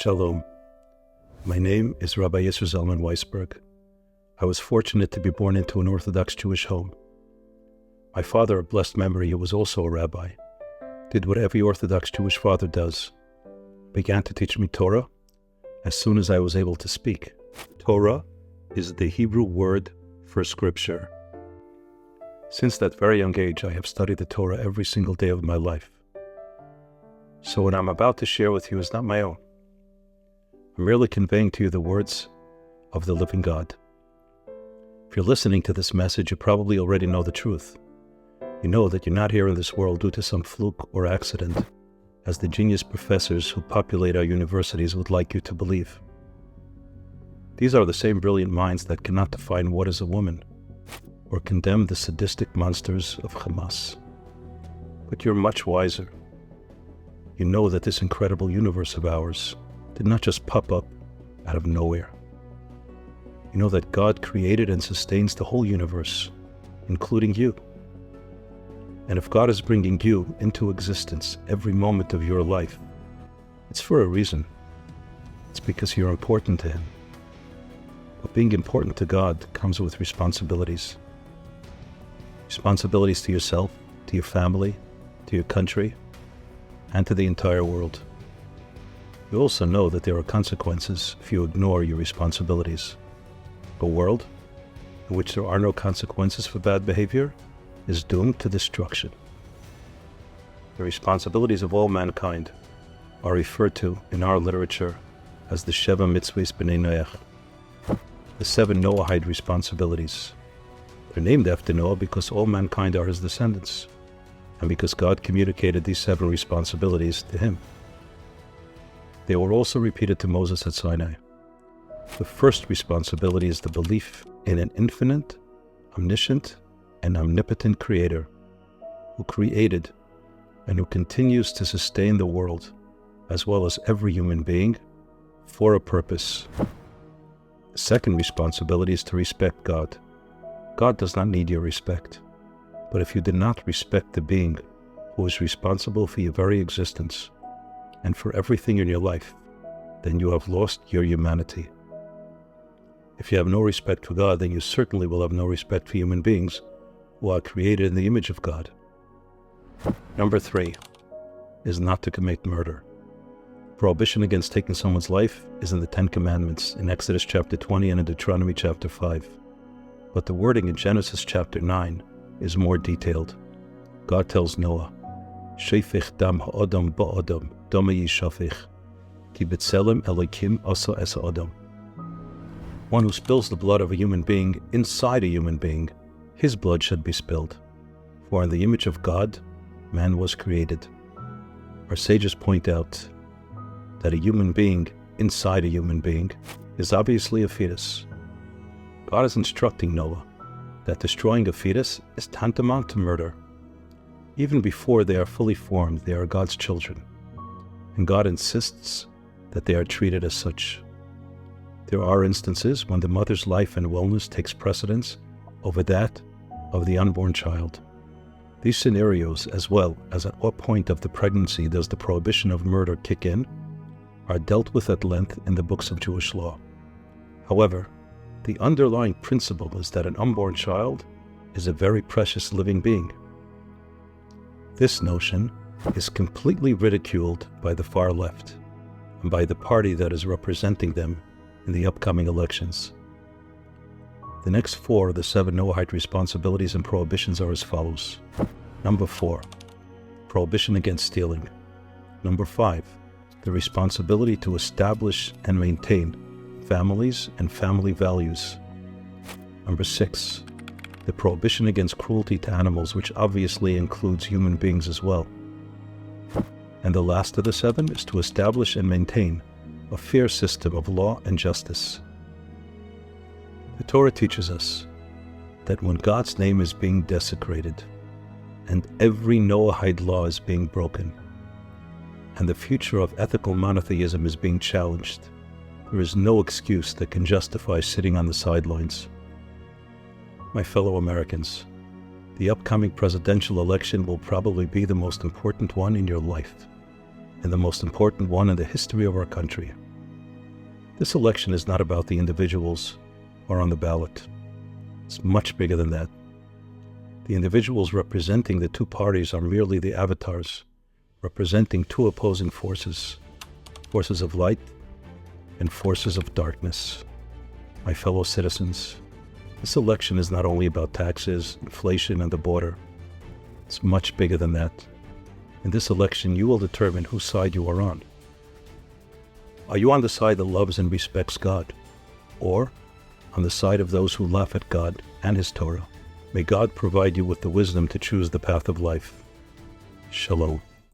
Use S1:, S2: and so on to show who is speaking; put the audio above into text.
S1: Shalom. My name is Rabbi Isser Zalmen Weisberg. I was fortunate to be born into an Orthodox Jewish home. My father, of blessed memory, who was also a rabbi, did what every Orthodox Jewish father does, began to teach me Torah as soon as I was able to speak. Torah is the Hebrew word for scripture. Since that very young age, I have studied the Torah every single day of my life. So what I'm about to share with you is not my own. I'm merely conveying to you the words of the living God. If you're listening to this message, you probably already know the truth. You know that you're not here in this world due to some fluke or accident, as the genius professors who populate our universities would like you to believe. These are the same brilliant minds that cannot define what is a woman, or condemn the sadistic monsters of Hamas. But you're much wiser. You know that this incredible universe of ours did not just pop up out of nowhere. You know that God created and sustains the whole universe, including you. And if God is bringing you into existence every moment of your life, it's for a reason. It's because you're important to Him. But being important to God comes with responsibilities. Responsibilities to yourself, to your family, to your country, and to the entire world. You also know that there are consequences if you ignore your responsibilities. A world in which there are no consequences for bad behavior is doomed to destruction. The responsibilities of all mankind are referred to in our literature as the Sheva Mitzvahs B'nai Noach, the 7 Noahide responsibilities. They're named after Noah because all mankind are his descendants, and because God communicated these 7 responsibilities to him. They were also repeated to Moses at Sinai. The first responsibility is the belief in an infinite, omniscient, and omnipotent Creator who created and who continues to sustain the world, as well as every human being, for a purpose. The second responsibility is to respect God. God does not need your respect, but if you do not respect the being who is responsible for your very existence and for everything in your life, then you have lost your humanity. If you have no respect for God, then you certainly will have no respect for human beings who are created in the image of God. Number 3 is not to commit murder. Prohibition against taking someone's life is in the 10 Commandments in Exodus chapter 20 and in Deuteronomy chapter 5. But the wording in Genesis chapter 9 is more detailed. God tells Noah, Shefech dam ha'adam ba'adam, dama yishafech, ki b'tselem Elokim asa es ha'adam. One who spills the blood of a human being inside a human being, his blood should be spilled. For in the image of God, man was created. Our sages point out that a human being inside a human being is obviously a fetus. God is instructing Noah that destroying a fetus is tantamount to murder. Even before they are fully formed, they are God's children, and God insists that they are treated as such. There are instances when the mother's life and wellness takes precedence over that of the unborn child. These scenarios, as well as at what point of the pregnancy does the prohibition of murder kick in, are dealt with at length in the books of Jewish law. However, the underlying principle is that an unborn child is a very precious living being. This notion is completely ridiculed by the far left and by the party that is representing them in the upcoming elections. The next 4 of the 7 Noahide responsibilities and prohibitions are as follows. Number 4, prohibition against stealing. Number 5, the responsibility to establish and maintain families and family values. Number 6, the prohibition against cruelty to animals, which obviously includes human beings as well. And the last of the 7 is to establish and maintain a fair system of law and justice. The Torah teaches us that when God's name is being desecrated, and every Noahide law is being broken, and the future of ethical monotheism is being challenged, there is no excuse that can justify sitting on the sidelines. My fellow Americans, the upcoming presidential election will probably be the most important one in your life, and the most important one in the history of our country. This election is not about the individuals who are on the ballot. It's much bigger than that. The individuals representing the two parties are merely the avatars, representing two opposing forces, forces of light and forces of darkness. My fellow citizens, this election is not only about taxes, inflation, and the border. It's much bigger than that. In this election, you will determine whose side you are on. Are you on the side that loves and respects God, or on the side of those who laugh at God and His Torah? May God provide you with the wisdom to choose the path of life. Shalom.